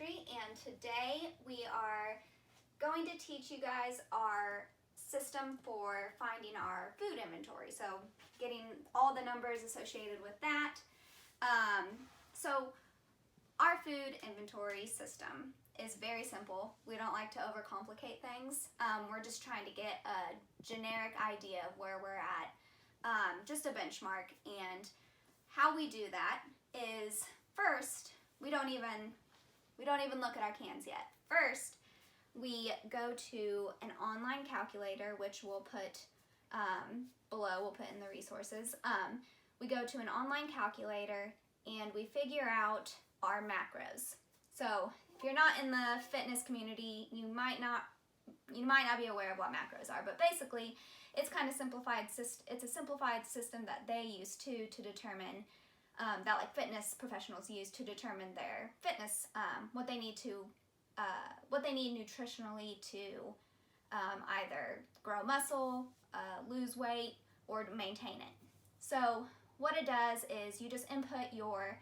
Elementary, and today we are going to teach you guys our system for finding our food inventory. So getting all the numbers associated with that. So our food inventory system is very simple. We don't like to overcomplicate things. We're just trying to get a generic idea of where we're at, just a benchmark. And how we do that is first, we don't even look at our cans yet. First, we go to an online calculator, which we'll put below, we'll put in the resources. We go to an online calculator and we figure out our macros. So if you're not in the fitness community, you might not be aware of what macros are, but basically it's kind of simplified. It's a simplified system that they use to determine that like fitness professionals use to determine their fitness, what they need nutritionally to either grow muscle, lose weight, or to maintain it. So what it does is you just input your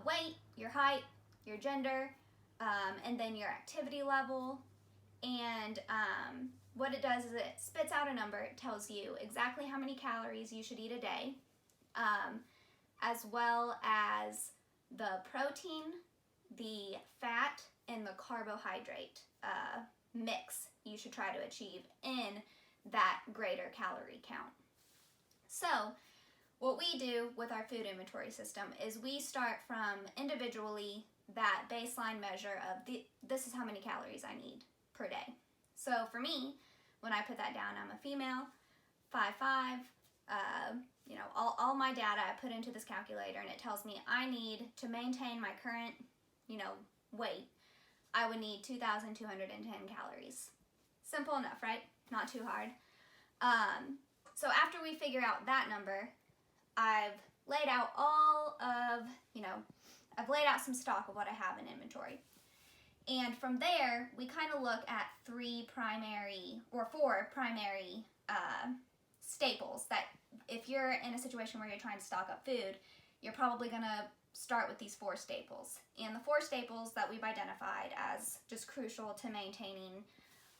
weight, your height, your gender, and then your activity level. And what it does is it spits out a number. It tells you exactly how many calories you should eat a day, as well as the protein, the fat, and the carbohydrate mix you should try to achieve in that greater calorie count. So what we do with our food inventory system is we start from individually that baseline measure of this is how many calories I need per day. So for me, when I put that down, I'm a female, 5'5", all my data I put into this calculator, and it tells me I need to maintain my current, weight. I would need 2,210 calories. Simple enough, right? Not too hard. So after we figure out that number, I've laid out I've laid out some stock of what I have in inventory. And from there, we kind of look at four primary staples that if you're in a situation where you're trying to stock up food, you're probably going to start with these four staples. And the four staples that we've identified as just crucial to maintaining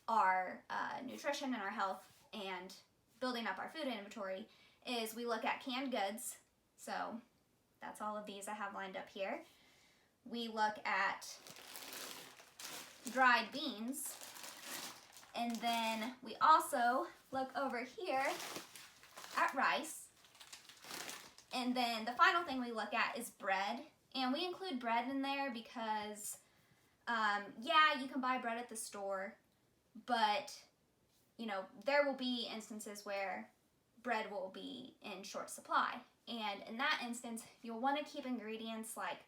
our nutrition and our health and building up our food inventory is we look at canned goods. So that's all of these I have lined up here. We look at dried beans, and then we also look over here at rice. And then the final thing we look at is bread, and we include bread in there because you can buy bread at the store, but there will be instances where bread will be in short supply, and in that instance you'll want to keep ingredients like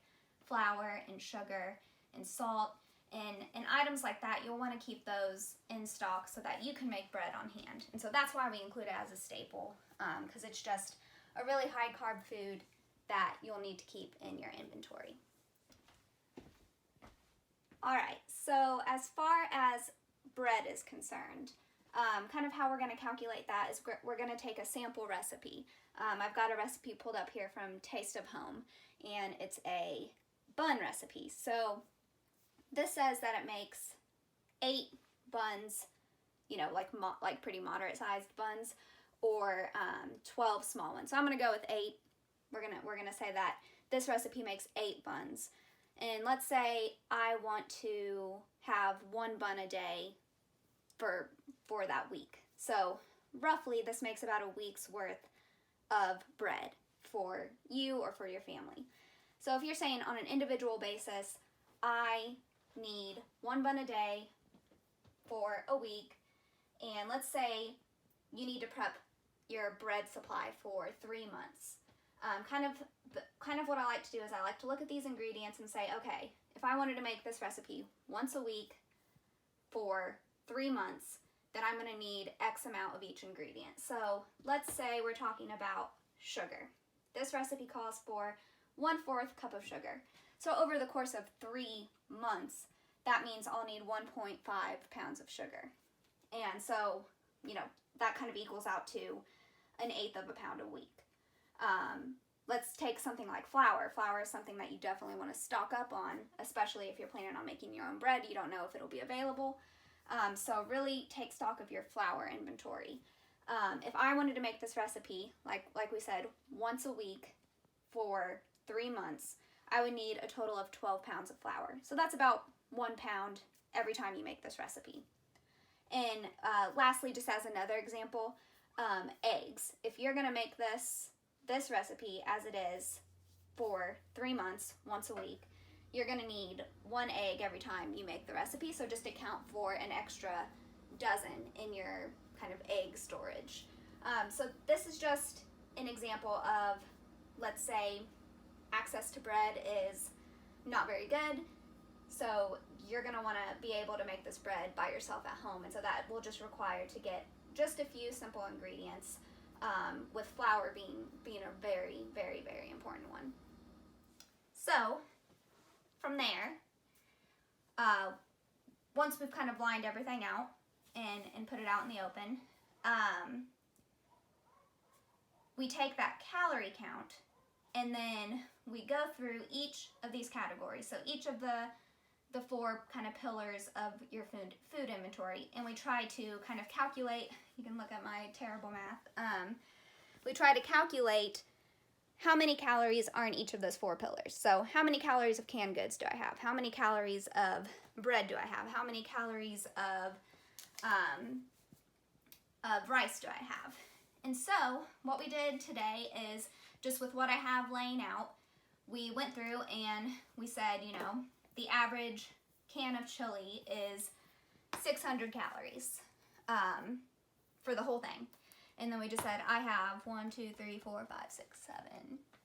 flour and sugar and salt and items like that. You'll want to keep those in stock so that you can make bread on hand. And so that's why we include it as a staple, because it's just a really high carb food that you'll need to keep in your inventory. Alright, so as far as bread is concerned, kind of how we're going to calculate that is we're going to take a sample recipe. I've got a recipe pulled up here from Taste of Home, and it's a bun recipe. So this says that it makes 8 buns, like pretty moderate sized buns, or 12 small ones. So I'm going to go with 8. We're gonna say that this recipe makes 8 buns. And let's say I want to have 1 bun a day for that week. So roughly this makes about a week's worth of bread for you or for your family. So if you're saying on an individual basis, I need 1 bun a day for a week, and let's say you need to prep your bread supply for 3 months. Kind of what I like to do is I like to look at these ingredients and say, okay, if I wanted to make this recipe once a week for 3 months, then I'm going to need X amount of each ingredient. So let's say we're talking about sugar. This recipe calls for 1/4 cup of sugar. So over the course of 3 months, that means I'll need 1.5 pounds of sugar. And so, that kind of equals out to 1/8 of a pound a week. let's take something like flour. Flour is something that you definitely want to stock up on, especially if you're planning on making your own bread. You don't know if it'll be available. So really take stock of your flour inventory. If I wanted to make this recipe, like we said, once a week for 3 months, I would need a total of 12 pounds of flour. So that's about 1 pound every time you make this recipe. And lastly, just as another example, eggs. If you're gonna make this recipe as it is for 3 months, once a week, you're gonna need 1 egg every time you make the recipe. So just account for an extra dozen in your kind of egg storage. So this is just an example of, let's say, access to bread is not very good. So you're gonna wanna be able to make this bread by yourself at home. And so that will just require to get just a few simple ingredients, with flour being a very, very, very important one. So from there, once we've kind of lined everything out and put it out in the open, we take that calorie count and then we go through each of these categories. So each of the 4 kind of pillars of your food inventory, and we try to kind of calculate, you can look at my terrible math, we try to calculate how many calories are in each of those 4 pillars. So how many calories of canned goods do I have? How many calories of bread do I have? How many calories of rice do I have? And so what we did today is, just with what I have laying out, we went through and we said, you know, the average can of chili is 600 calories for the whole thing. And then we just said, I have 1, 2, 3, 4, 5, 6,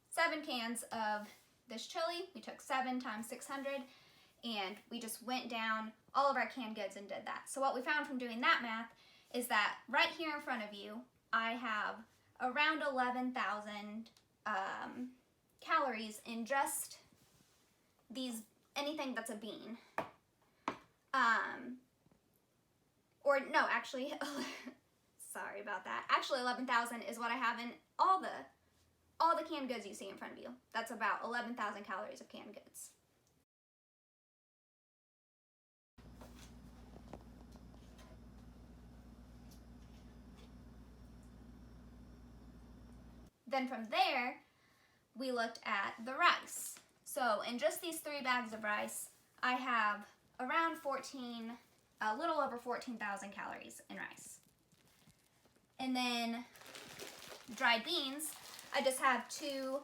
7 cans of this chili. We took 7 times 600 and we just went down all of our canned goods and did that. So what we found from doing that math is that right here in front of you, I have around 11,000 calories in just these, anything that's a bean. Or no, actually, sorry about that. Actually, 11,000 is what I have in all the canned goods you see in front of you. That's about 11,000 calories of canned goods. Then from there, we looked at the rice. So in just these 3 bags of rice, I have around a little over 14,000 calories in rice. And then dried beans, I just have 2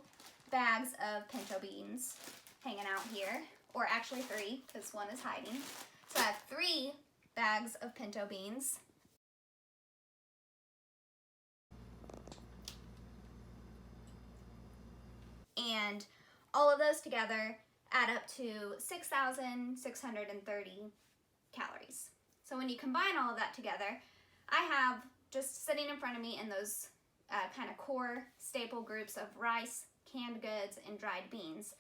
bags of pinto beans hanging out here, or actually 3, because one is hiding. So I have 3 bags of pinto beans. And all of those together add up to 6,630 calories. So when you combine all of that together, I have, just sitting in front of me in those kind of core staple groups of rice, canned goods, and dried beans,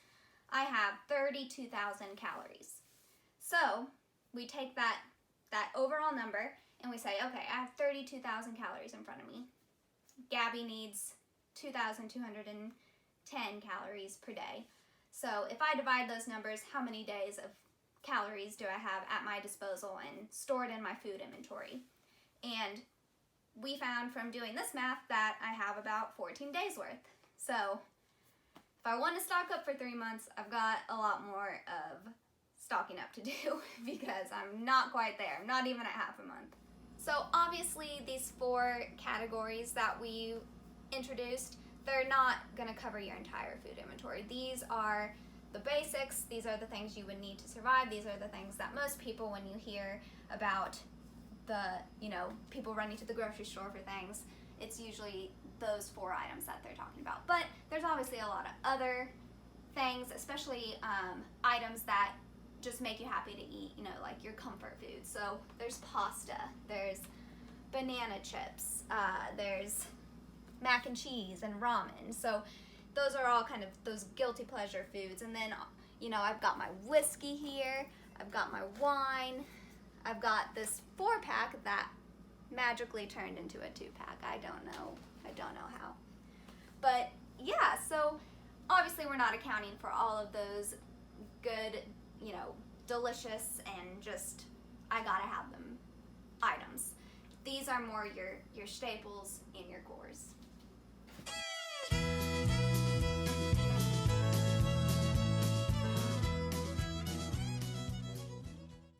I have 32,000 calories. So we take that overall number and we say, okay, I have 32,000 calories in front of me. Gabby needs 2,210 calories per day. So if I divide those numbers, how many days of calories do I have at my disposal and stored in my food inventory? And we found from doing this math that I have about 14 days worth. So if I want to stock up for 3 months, I've got a lot more of stocking up to do because I'm not quite there. I'm not even at half a month. So obviously these 4 categories that we introduced, they're not going to cover your entire food inventory. These are the basics. These are the things you would need to survive. These are the things that most people, when you hear about people running to the grocery store for things, it's usually those 4 items that they're talking about. But there's obviously a lot of other things, especially items that just make you happy to eat, like your comfort food. So there's pasta, there's banana chips, there's mac and cheese and ramen. So those are all kind of those guilty pleasure foods. And then, I've got my whiskey here, I've got my wine, I've got this 4-pack that magically turned into a 2-pack. I don't know how. But Yeah, so obviously we're not accounting for all of those good, you know, delicious and just I gotta have them items. These are more your staples in your cores.